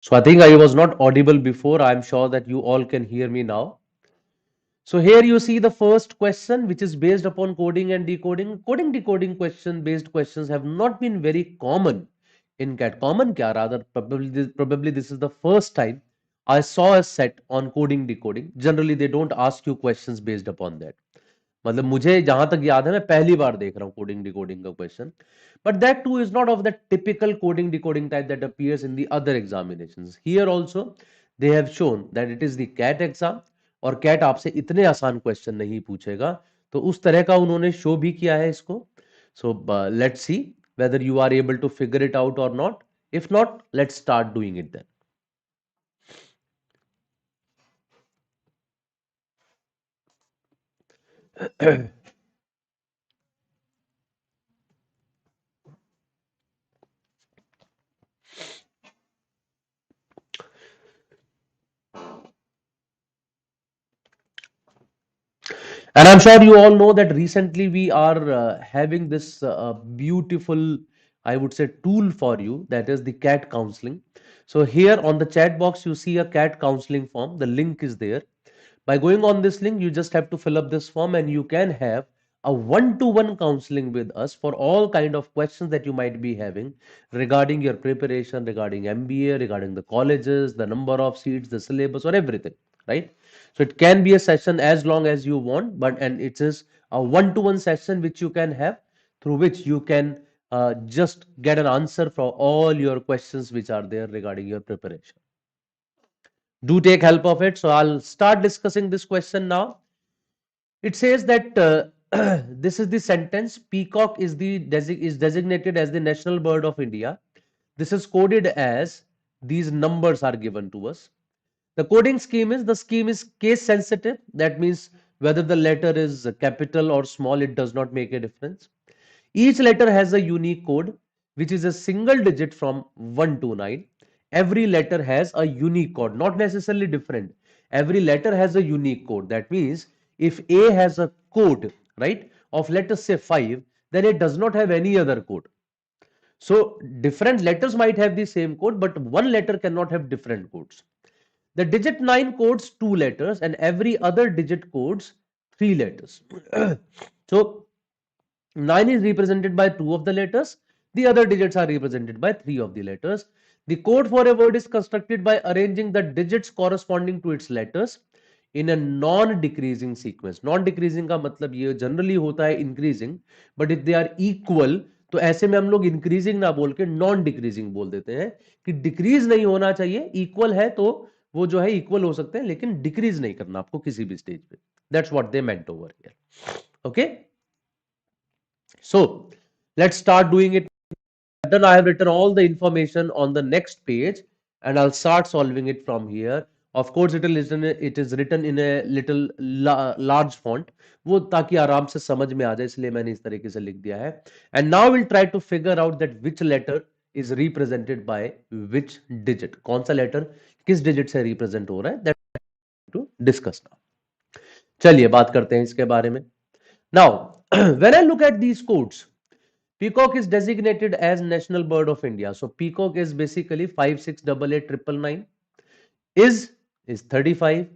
So I think I was not audible before. I'm sure that you all can hear me now. So here you see the first question, which is based upon coding and decoding. Coding decoding question based questions have not been very common in CAT. Common kya? Rather, probably this is the first time I saw a set on coding decoding. Generally, they don't ask you questions based upon that. मतलब मुझे जहां तक याद है मैं पहली बार देख रहा हूँ कोडिंग डिकोडिंग का question but that too is not of the typical coding decoding type that appears in the other examinations here also they have shown that it is the CAT exam और CAT आपसे इतने आसान question नहीं पूछेगा तो उस तरह का उन्होंने शो भी किया है इसको so let's see whether you are able to figure it out or not. If not, let's start doing it then. And I'm sure you all know that recently we are having this beautiful, I would say, tool for you that is the CAT counseling. So, here on the chat box, you see a CAT counseling form. The link is there. By going on this link, you just have to fill up this form and you can have a one-to-one counseling with us for all kind of questions that you might be having regarding your preparation, regarding MBA, regarding the colleges, the number of seats, the syllabus, or everything, right? So it can be a session as long as you want, but and it is a one-to-one session which you can have through which you can just get an answer for all your questions which are there regarding your preparation. Do take help of it. So I'll start discussing this question now. It says that this is the sentence: peacock is is designated as the national bird of India. This is coded as these numbers are given to us. The coding scheme is case sensitive. That means whether the letter is capital or small, it does not make a difference. Each letter has a unique code, which is a single digit from 1 to 9. Every letter has a unique code, not necessarily different. Every letter has a unique code. That means if A has a code, right, of let us say 5, then it does not have any other code. So different letters might have the same code, but one letter cannot have different codes. The digit 9 codes 2 letters and every other digit codes 3 letters. So 9 is represented by 2 of the letters. The other digits are represented by 3 of the letters. The code for a word is constructed by arranging the digits corresponding to its letters in a non-decreasing sequence. Non-decreasing का मतलब ये generally होता है increasing, but if they are equal तो ऐसे में हम लोग increasing ना बोल के non-decreasing बोल देते हैं कि decrease नहीं होना चाहिए, equal है तो वो जो है equal हो सकते हैं लेकिन decrease नहीं करना आपको किसी भी stage पे. That's what they meant over here. Okay. So let's start doing it. Then I have written all the information on the next page and I'll start solving it from here. Of course, it is written in a little large font. वो ताकि आराम से समझ में आ जाए इसलिए मैंने इस तरीके से लिख दिया है. And now we'll try to figure out that which letter is represented by which digit. कौन सा letter किस digit से represent हो रहा है? That to discuss now. चलिए बात करते हैं इसके बारे में. Now, when I look at these codes, peacock is designated as national bird of India. So peacock is basically 568899. Is 35.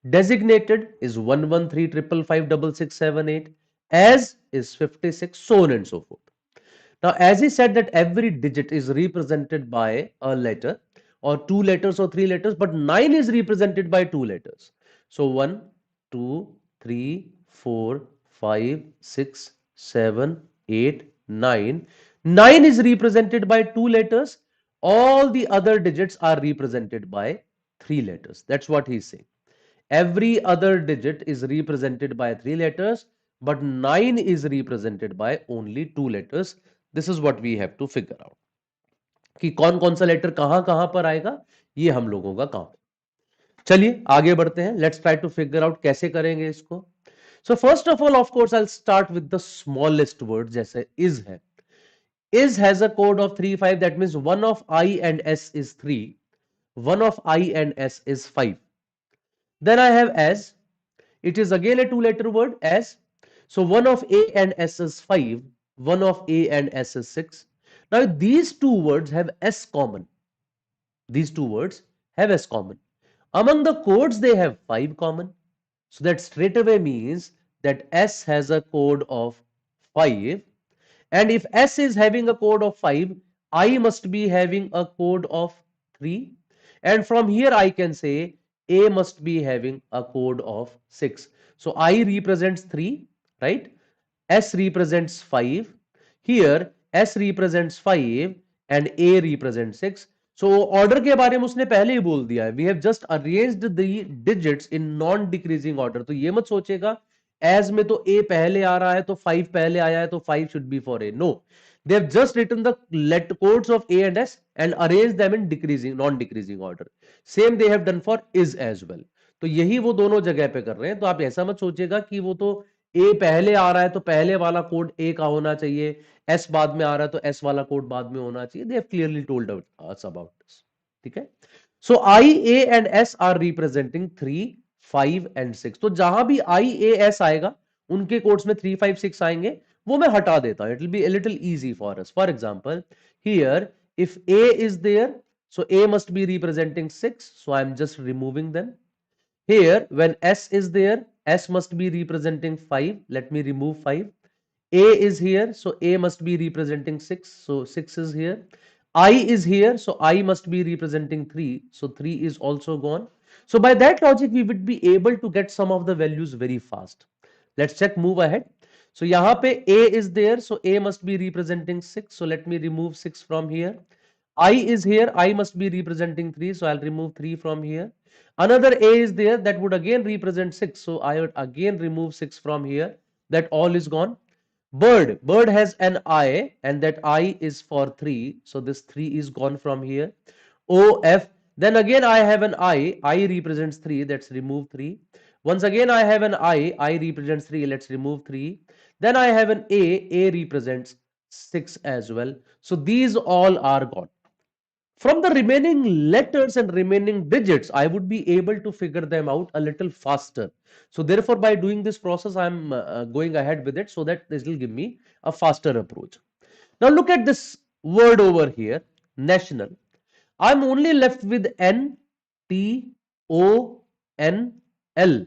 Designated is 113555678. As is 56, so on and so forth. Now, as he said that every digit is represented by a letter or 2 letters or 3 letters, but 9 is represented by 2 letters. So 1, 2, 3, 4, 5, 6, 7, 8, 9. 9 is represented by 2 letters. All the other digits are represented by 3 letters. That's what he's saying. Every other digit is represented by 3 letters, but 9 is represented by only 2 letters. This is what we have to figure out. कि कौन कौन सा letter कहां कहां पर आएगा ये हम लोगों का काम है. चलिए आगे बढ़ते हैं. Let's try to figure out कैसे करेंगे इसको. So first of all of course I will start with the smallest word जैसे इज है. Is has a code of 35. That means one of I and S is 3. One of I and S is 5. Then I have as. It is again a two letter word as. So one of A and S is 5. One of A and S is 6. Now these two words have S common. These two words have S common. Among the codes, they have 5 common. So that straight away means that S has a code of 5. And if S is having a code of 5, I must be having a code of 3. And from here I can say A must be having a code of 6. So I represents 3, right? S represents 5. Here S represents 5 and A represents 6. So order के बारे में उसने पहले ही बोल दिया है. We have just arranged the digits in non-decreasing order. तो ये मत सोचेगा as में तो A पहले आ रहा है तो 5 पहले आया है तो 5 should be for A. No. They have just written the let codes of A and S and arranged them in decreasing non-decreasing order. Same they have done for is as well. तो यही वो दोनों जगह पे कर रहे हैं. तो आप ऐसा मत सोचेगा कि वो तो ए पहले आ रहा है तो पहले वाला कोड ए का होना चाहिए, एस बाद में आ रहा है तो एस वाला कोड बाद में होना चाहिए. They have clearly told us about this. ठीक है. So I A and S R representing 3, 5 and 6. तो जहां भी आई ए एस आएगा उनके कोड्स में 3, 5, 6 आएंगे, वो मैं हटा देता हूं. It will be a little easy for us. For example here if A is there, so A must be representing 6, so I am just removing them. Here, when S is there, S must be representing 5. Let me remove 5. A is here, so A must be representing 6. So 6 is here. I is here, so I must be representing 3. So 3 is also gone. So by that logic, we would be able to get some of the values very fast. Let's check, move ahead. So यहाँ पे A is there, so A must be representing 6. So let me remove 6 from here. I is here, I must be representing 3, so I'll remove 3 from here. Another A is there, that would again represent 6, so I would again remove 6 from here. That all is gone. Bird has an I, and that I is for 3, so this 3 is gone from here. O, F, then again I have an I represents 3, that's remove 3. Once again I have an I represents 3, let's remove 3. Then I have an A represents 6 as well. So these all are gone. From the remaining letters and remaining digits, I would be able to figure them out a little faster. So therefore, by doing this process, I'm going ahead with it so that this will give me a faster approach. Now look at this word over here, national. I'm only left with N, T, O, N, L.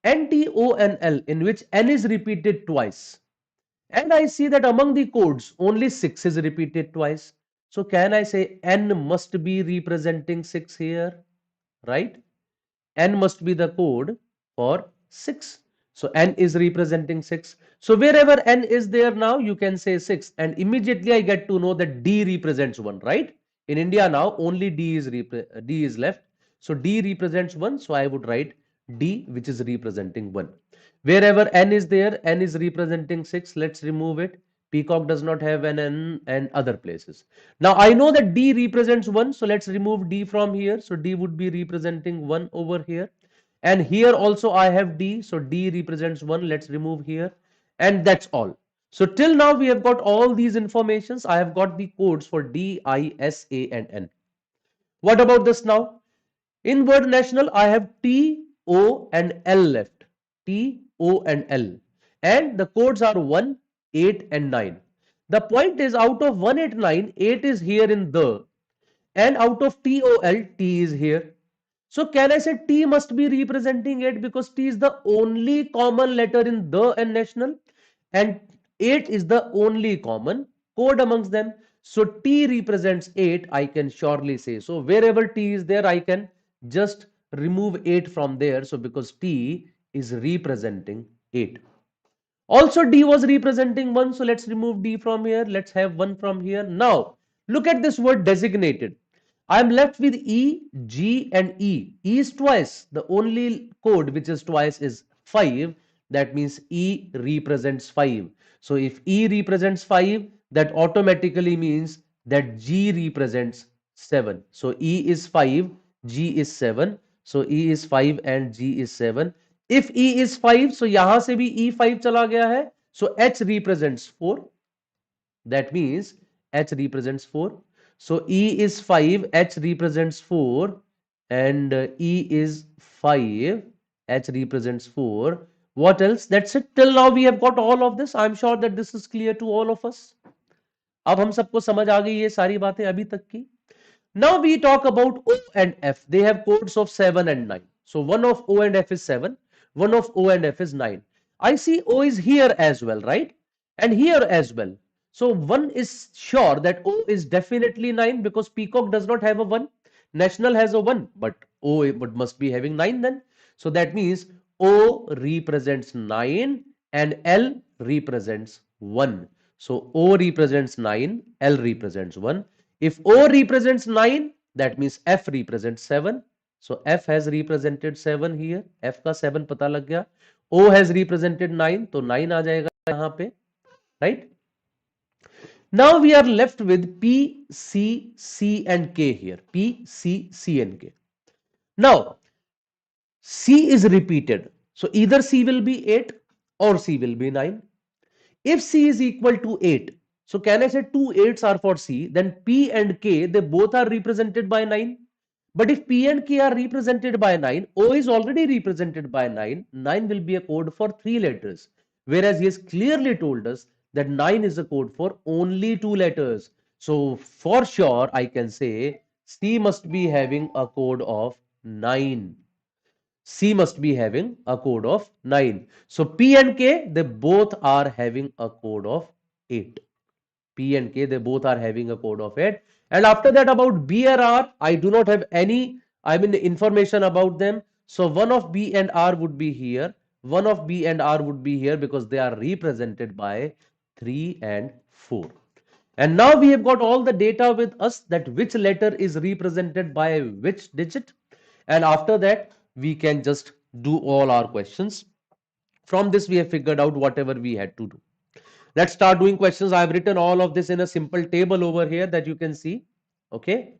N, T, O, N, L, in which N is repeated twice. And I see that among the codes, only 6 is repeated twice. So can I say N must be representing 6 here, right? N must be the code for 6. So N is representing 6. So wherever N is there now, you can say 6. And immediately I get to know that D represents 1, right? In India now, only D is left. So D represents 1. So I would write D, which is representing 1. Wherever N is there, N is representing 6. Let's remove it. Peacock does not have an N and other places. Now I know that D represents 1, so let's remove D from here. So D would be representing 1 over here. And here also I have D, so D represents 1. Let's remove here. And that's all. So till now we have got all these informations. I have got the codes for D, I, S, A and N. What about this now? In word national, I have T, O and L left. T, O and L. And the codes are 1, 8 and 9. The point is, out of 189, 8 is here in the, and out of TOL, T is here. So can I say T must be representing 8 because T is the only common letter in the and national, and 8 is the only common code amongst them. So T represents 8, I can surely say. So wherever T is there, I can just remove 8 from there. So because T is representing 8. Also D was representing 1, so let's remove D from here. Let's have 1 from here. Now look at this word designated. I am left with E, G and E. E is twice. The only code which is twice is 5. That means E represents 5. So if E represents 5, that automatically means that G represents 7. So E is 5, G is 7. So E is 5 and G is 7. If E is 5, so यहाँ से भी E 5 चला गया है. So H represents 4. That means H represents 4. So E is 5, H represents 4, and E is 5, H represents 4. What else? That's it. Till now we have got all of this. I'm sure that this is clear to all of us. अब हम सबको समझ आ गई ये सारी बातें अभी तक की. Now we talk about O and F. They have codes of 7 and 9. So one of O and F is 7, one of O and F is 9. I see O is here as well, right? And here as well. So one is sure that O is definitely 9 because Peacock does not have a 1. National has a 1, but O must be having 9 then. So that means O represents 9 and L represents 1. So O represents 9, L represents 1. If O represents 9, that means F represents 7. So F has represented 7 here. F का 7 पता लग गया. O has represented 9, तो 9 आ जाएगा यहाँ पे, right? Now we are left with P, C, C and K here. P, C, C and K. Now C is repeated. So either C will be 8 or C will be 9. If C is equal to 8, so can I say two 8s are for C, then P and K, they both are represented by 9. But if P and K are represented by 9, O is already represented by 9, 9 will be a code for 3 letters. Whereas he has clearly told us that 9 is a code for only 2 letters. So for sure, I can say C must be having a code of 9. C must be having a code of 9. So P and K, they both are having a code of 8. P and K, they both are having a code of 8. And after that, about B and R, I do not have any, information about them. So one of B and R would be here. One of B and R would be here because they are represented by 3 and 4. And now we have got all the data with us that which letter is represented by which digit. And after that, we can just do all our questions. From this, we have figured out whatever we had to do. Let's start doing questions. I have written all of this in a simple table over here that you can see. Okay.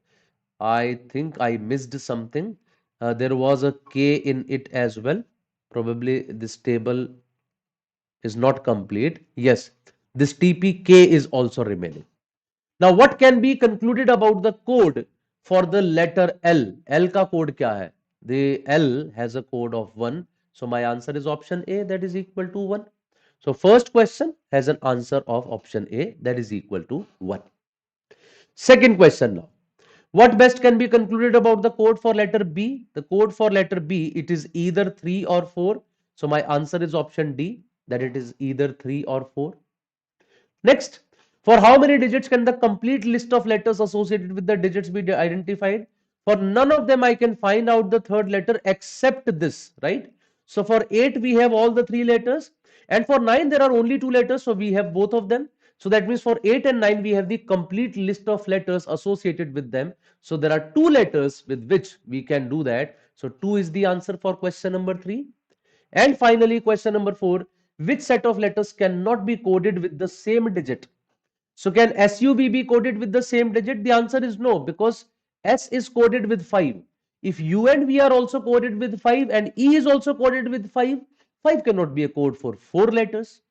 I think I missed something. There was a K in it as well. Probably this table is not complete. Yes, this TPK is also remaining. Now, what can be concluded about the code for the letter L? L का code क्या है? The L has a code of 1. So, my answer is option A, that is equal to 1. So, first question has an answer of option A, that is equal to 1. Second question now. What best can be concluded about the code for letter B? The code for letter B, it is either 3 or 4. So, my answer is option D, that it is either 3 or 4. Next, for how many digits can the complete list of letters associated with the digits be identified? For none of them I can find out the third letter except this, right? So for 8 we have all the 3 letters, and for 9 there are only 2 letters, so we have both of them. So that means for 8 and 9 we have the complete list of letters associated with them. So there are 2 letters with which we can do that. So 2 is the answer for question number 3. And finally, question number 4, which set of letters cannot be coded with the same digit? So can SUV be coded with the same digit? The answer is no, because S is coded with 5. If U and V are also coded with 5 and E is also coded with 5, 5 cannot be a code for 4 letters.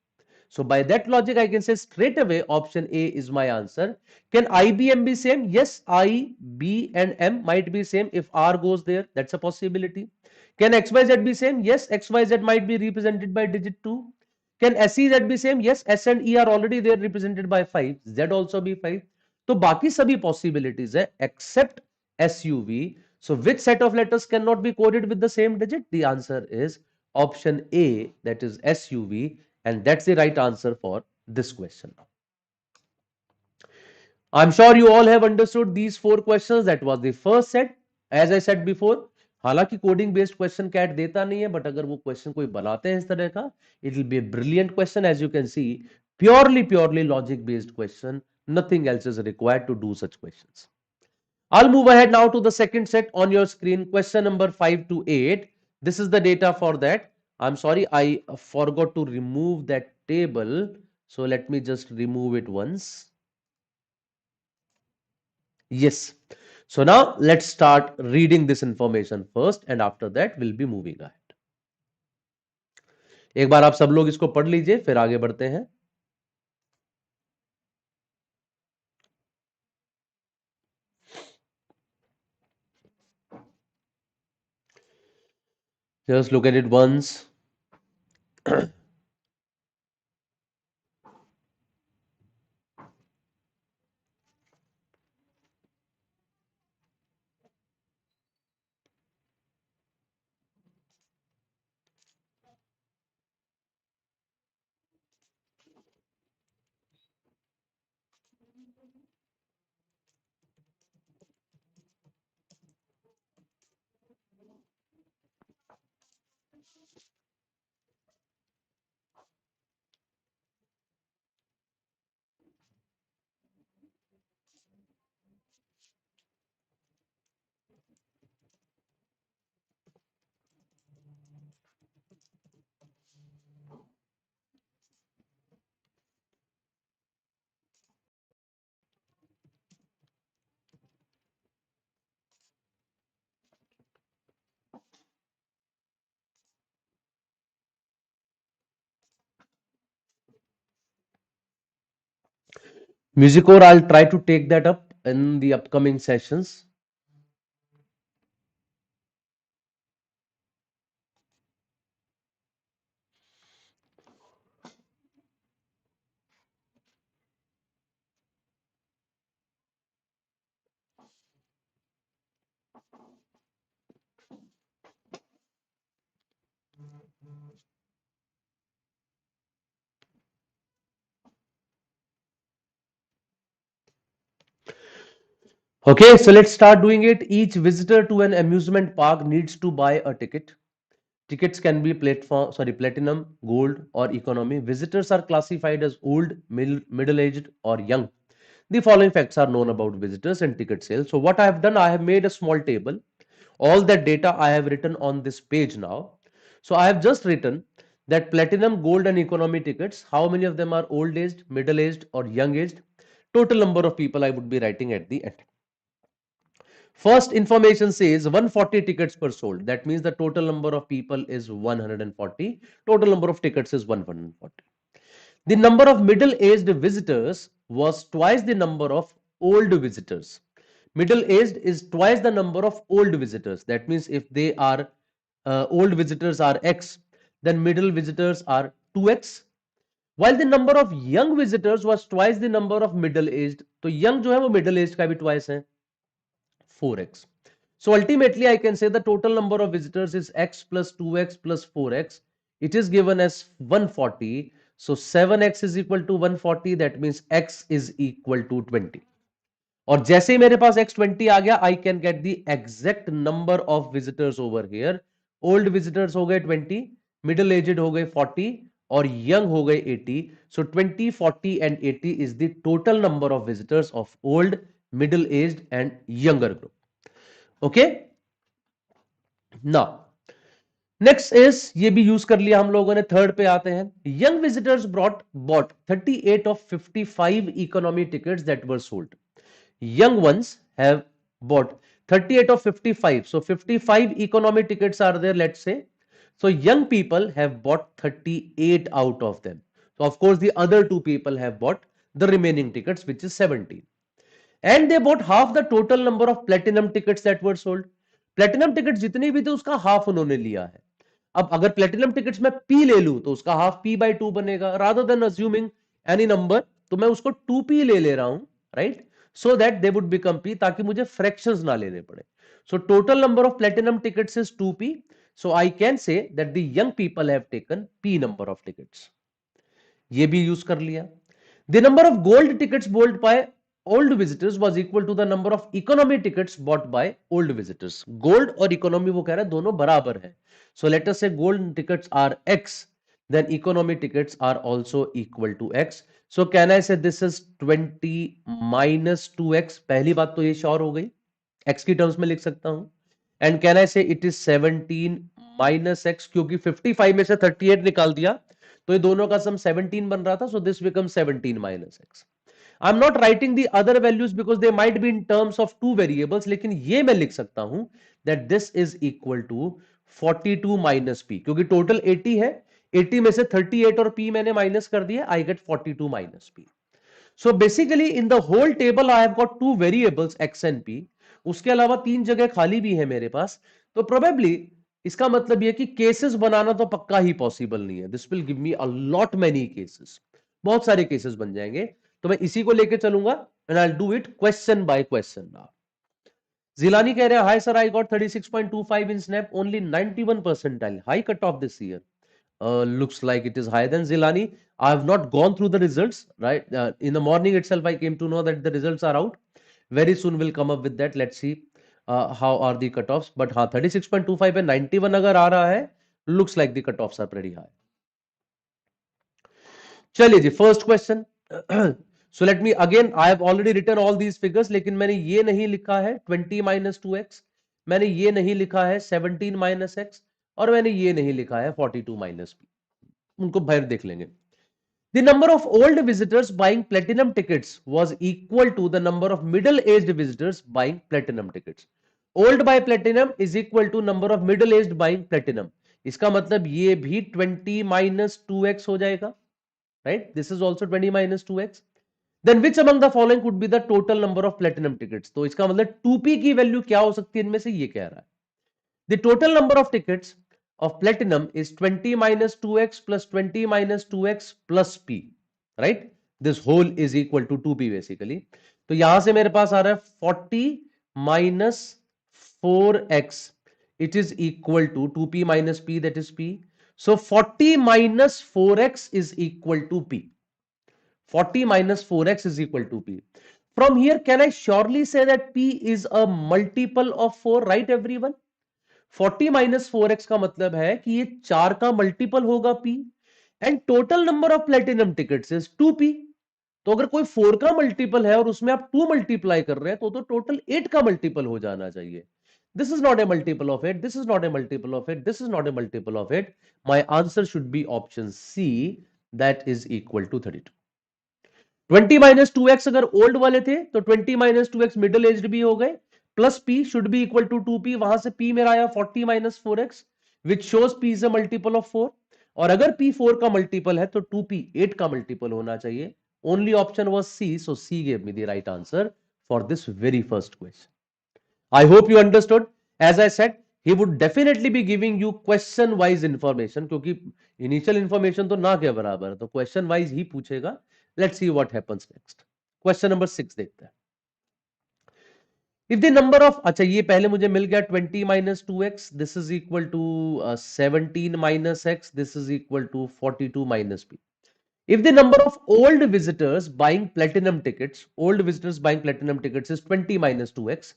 So by that logic, I can say straight away option A is my answer. Can I, B, M be same? Yes, I, B and M might be same if R goes there. That's a possibility. Can X, Y, Z be same? Yes, X, Y, Z might be represented by digit 2. Can S, E, Z be same? Yes, S and E are already there represented by 5. Z also be 5. तो बाकी सभी possibilities है except SUV. So which set of letters cannot be coded with the same digit? The answer is option A, that is SUV, and that's the right answer for this question. I'm sure you all have understood these 4 questions. That was the first set. As I said before, हालांकि coding based question cat देता नहीं है, but अगर वो question कोई बनाते हैं इस तरह का, it will B a brilliant question. As you can see, purely logic based question, nothing else is required to do such questions. I'll move ahead now to the second set on your screen, question number 5 to 8. This is the data for that. I'm sorry, I forgot to remove that table. So let me just remove it once. Yes. So now let's start reading this information first, and after that we'll be moving ahead. एक बार आप सब लोग इसको पढ़ लीजिए, फिर आगे बढ़ते हैं. Just look at it once. Music, or I'll try to take that up in the upcoming sessions. Okay, so let's start doing it. Each visitor to an amusement park needs to buy a ticket. Tickets can be platinum, gold, or economy. Visitors are classified as old, middle-aged, or young. The following facts are known about visitors and ticket sales. So what I have done, I have made a small table. All that data I have written on this page now. So I have just written that platinum, gold, and economy tickets, how many of them are old aged, middle aged, or young aged? Total number of people I would be writing at the end. First information says 140 tickets per sold. That means the total number of people is 140. Total number of tickets is 140. The number of middle-aged visitors was twice the number of old visitors. Middle-aged is twice the number of old visitors. That means if they are old visitors are X, then middle visitors are 2X. While the number of young visitors was twice the number of middle-aged. तो young जो है वो middle-aged का भी twice है 4x. So ultimately, I can say the total number of visitors is x plus 2x plus 4x. It is given as 140. So 7x is equal to 140. That means x is equal to 20. और जैसे ही मेरे पास x20 आ गया, I can get the exact number of visitors over here. Old visitors हो गए 20, middle aged हो गए 40 और young हो गए 80. So 20, 40 and 80 is the total number of visitors of old, middle aged and younger group. Okay, now next is, ये भी use कर लिया हम लोगों ने. थर्ड पे आते हैं. Young visitors bought 38 of 55 economy tickets that were sold. Young ones have bought 38 of 55. So 55 economy tickets are there, let's say. So young people have bought 38 out of them. So of course the other two people have bought the remaining tickets, which is 17. And they bought half the total number of platinum tickets that were sold. Platinum tickets जितने भी थे उसका half उन्होंने लिया है. अब अगर platinum tickets में पी ले लूं तो उसका हाफ पी बाई टू बनेगा. Rather than assuming any number, तो मैं उसको 2p ले रहा हूं, right, so that they would become p, ताकि मुझे फ्रैक्शंस ना लेने पड़े. So total number of platinum tickets is 2p. So I can say that the young people have taken p number of tickets. ये भी यूज कर लिया. The number of gold tickets bought by old visitors was equal to the number of economy tickets bought by old visitors. Gold और economy वो कह रहा है दोनों बराबर है. So let us say gold tickets are X, then economy tickets are also equal to X. So can I say this is 20 minus 2X? पहली बात तो ये श्योर हो गई, X की टर्म्स में लिख सकता हूं. And can I say it is 17 minus X? क्योंकि 55 में से 38 निकाल दिया तो ये दोनों का सम 17 बन रहा था. So this becomes 17 minus X. I'm not writing the other values because they might be in terms of two variables, लेकिन ये मैं लिख सकता हूं that this is equal to 42 minus P, क्योंकि टोटल 80 है, 80 में से 38 और P मैंने माइनस कर दिया, I get 42 minus P. So basically in the whole table I have got two variables X and P. उसके अलावा तीन जगह खाली भी है मेरे पास. तो प्रोबेबली इसका मतलब यह कि केसेस बनाना तो पक्का ही पॉसिबल नहीं है. This will give me a lot many cases, बहुत सारे केसेस बन जाएंगे. तो मैं इसी को लेके चलूंगा and I will do it question by question. Now Jilani कह रहे हैं, hi sir, I got 36.25 in snap, only 91 percentile, high cut off this year. Looks like it is higher than Zilani. I have not gone through the results, right? In the morning itself, I came to know that the results are out. Very soon we'll come up with that. Let's see how are the cutoffs. But हाँ, 36.25 पे 91 अगर आ रहा है, looks like the cutoffs are pretty high. चलिए जी, first question. So let me again, I have already written all these figures, लेकिन मैंने ये नहीं लिखा है 20 minus 2x, मैंने ये नहीं लिखा है 17 minus x, और मैंने ये नहीं लिखा है 42 minus p. उनको बाहर देख लेंगे. The number of old visitors buying platinum tickets was equal to the number of middle-aged visitors buying platinum tickets. Old by platinum is equal to number of middle-aged buying platinum. इसका मतलब ये भी 20 minus 2x हो जाएगा, right? This is also 20 minus 2x. Then which among the following could be the total number of platinum tickets. तो इसका मतलब 2p की वैल्यू क्या हो सकती है इनमें से, ये कह रहा है the total number of tickets of platinum is 20 minus 2x plus 20 minus 2x plus p, right? This whole is equal to 2p basically. तो यहां से मेरे पास आ रहा है 40 minus 4x, it is equal to 2p minus p, that is p. So 40 minus 4x is equal to p. 40 minus 4x is equal to p. From here, can I surely say that p is a multiple of 4, right everyone? 40 minus 4x का मतलब है कि ये 4 का multiple होगा p, and total number of platinum tickets is 2p। तो अगर कोई 4 का मल्टीपल है और उसमें आप 2 मल्टीप्लाई कर रहे हैं तो टोटल 8 का मल्टीपल हो जाना चाहिए। This is not a multiple of 8, this is not a multiple of 8, this is not a multiple of 8। My answer should be option C, that is equal to 32। 20 minus 2x अगर old वाले थे तो 20 minus 2x middle aged भी हो गए, plus p should be equal to 2p। वहां से p मेरा आया 40 minus 4x, which shows p is a multiple of 4। और अगर p 4 का मल्टीपल है तो 2p 8 का मल्टीपल होना चाहिए। Only option was c, so c gave me the right answer for this very first question. I hope you understood. As I said, he would definitely be giving you question wise information, क्योंकि initial information तो ना के बराबर है, तो question wise ही पूछेगा। Let's see what happens next. Question number 6 देखते हैं। इफ द नंबर ऑफ, अच्छा ये पहले मुझे मिल गया 20 minus 2x, this is equal to 17 minus x, this is equal to 42 minus p। If the number of old visitors buying platinum tickets is 20 minus 2x,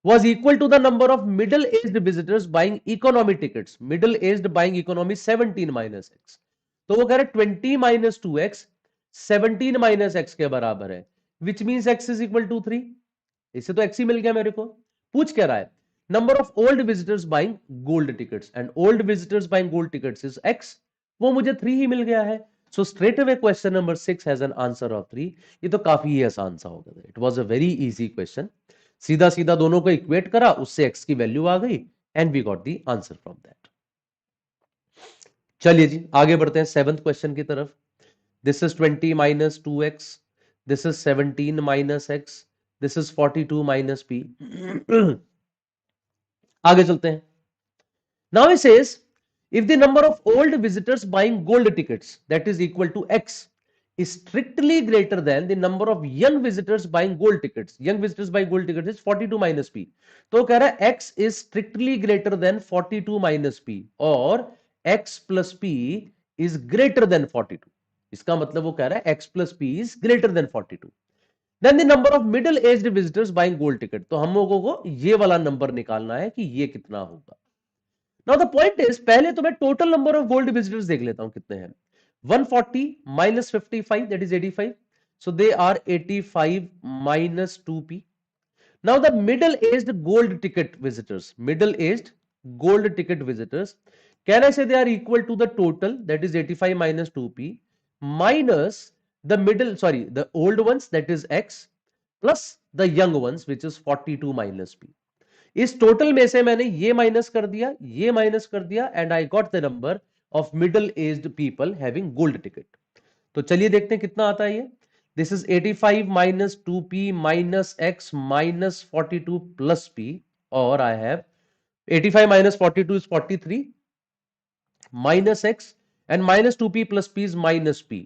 was equal to the number of middle-aged visitors buying economy tickets. Middle-aged buying economy 17 minus x. तो वो कह रहे 20 minus 2x 17 minus x के बराबर है, which means x is equal to 3। इससे तो x ही मिल गया मेरे को। पूछ क्या रहा है, number of old visitors buying gold tickets, and old visitors buying gold tickets is x, वो मुझे 3 ही मिल गया है। So straight away question number 6 has an answer of 3। ये तो काफी आसान सा होगा, it was a very easy question. सीधा सीधा दोनों को इक्वेट करा, उससे x की वैल्यू आ गई, and we got the answer from that. चलिए जी आगे बढ़ते हैं 7th क्वेश्चन की तरफ। This is 20 minus 2x, this is 17 minus x, this is 42 minus p। आगे चलते हैं। Now it says if the number of old visitors buying gold tickets, that is equal to x, is strictly greater than the number of young visitors buying gold tickets. Young visitors buying gold tickets is 42 minus p. तो कह रहा है x is strictly greater than 42 minus p, और x plus p is greater than 42। इसका मतलब वो कह रहा है x plus p is greater than 42। Then the number of middle aged visitors buying gold ticket, तो हम लोगों को ये वाला नंबर निकालना है कि ये कितना होगा। Now the point is, पहले तो मैं total number of gold visitors देख लेता हूं कितने हैं। 140 minus 55, that is 85, so they are 85 minus 2p। Now the middle aged gold ticket visitors, can I say they are equal to the total, that is 85 minus 2p, minus the old ones, that is x, plus the young ones, which is 42 minus p। इस total में से मैंने ये minus कर दिया, ये minus कर दिया, and I got the number of middle aged people having gold ticket. तो चलिए देखते हैं कितना आता है ये। This is 85 minus 2p minus x minus 42 plus p, और I have 85 minus 42 is 43 minus x, and minus 2p plus p is minus p,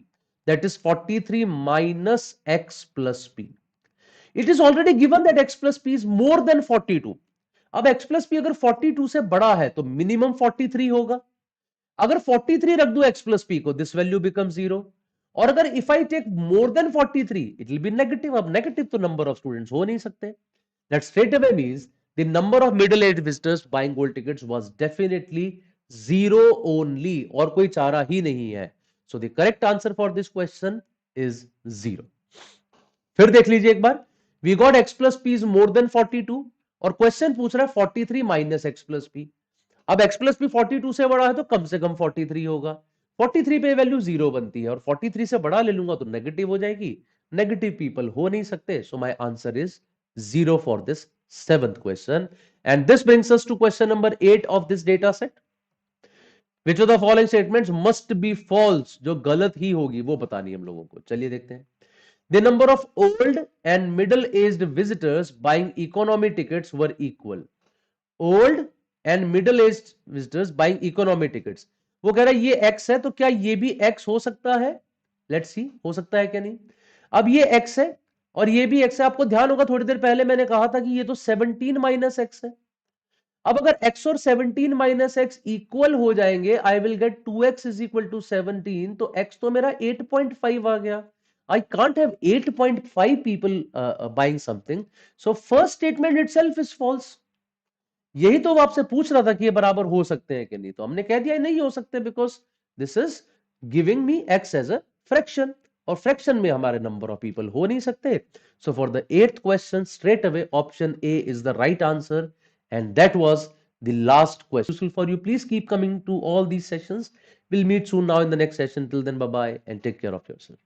that is 43 minus x plus p। It is already given that x plus p is more than 42। अब x plus P अगर 42 से बड़ा है तो minimum 43 होगा। अगर 43 रख दो x प्लस पी को, दिस वैल्यू बिकम 0। और अगर if I take more than 43, it will be negative. अब नेगेटिव तो नंबर ऑफ स्टूडेंट्स हो नहीं सकते। That straight away means the number of middle age visitors buying gold tickets was definitely 0 only, और कोई चारा ही नहीं है। So the correct answer for this question is 0। फिर देख लीजिए एक बार, we got x plus P is more than 42, और क्वेश्चन पूछ रहा है 43 माइनस एक्स प्लस पी। अब x प्लस पी 42 से बड़ा है तो कम से कम 43 होगा। 43 पे वैल्यू 0 बनती है, और 43 से बड़ा ले लूंगा तो नेगेटिव हो जाएगी। नेगेटिव पीपल हो नहीं सकते, so my answer is 0 for this 7th question. And this brings us to question number 8 of this data set. Which of the following statements must be false, जो गलत ही होगी वो बतानी है हम लोगों को। चलिए देखते हैं। The number of old and middle-aged visitors buying economy tickets were equal. Old and middle age visitors buying economy tickets, वो कह रहा है ये एक्स है तो क्या ये भी एक्स हो सकता है? लेट्स सी हो सकता है क्या नहीं। अब ये एक्स है और ये भी एक्स है, आपको ध्यान होगा थोड़ी देर पहले मैंने कहा था कि ये तो 17 माइनस एक्स है। अब अगर x और 17 माइनस एक्स इक्वल हो जाएंगे, I will get 2x is equal to 17, तो x तो मेरा 8.5 आ गया। I can't have 8.5 people buying something. So first statement itself is false. यही तो वो आपसे पूछ रहा था कि ये बराबर हो सकते हैं कि नहीं, तो हमने कह दिया नहीं हो सकते because this is giving me X as a fraction, और फ्रैक्शन में हमारे नंबर ऑफ पीपल हो नहीं सकते। So for the eighth question straight away option A is the right answer, and that was the last question. Useful for you. Please keep coming to all these sessions. We'll meet soon now in the next session. Till then, bye bye and take care of yourself.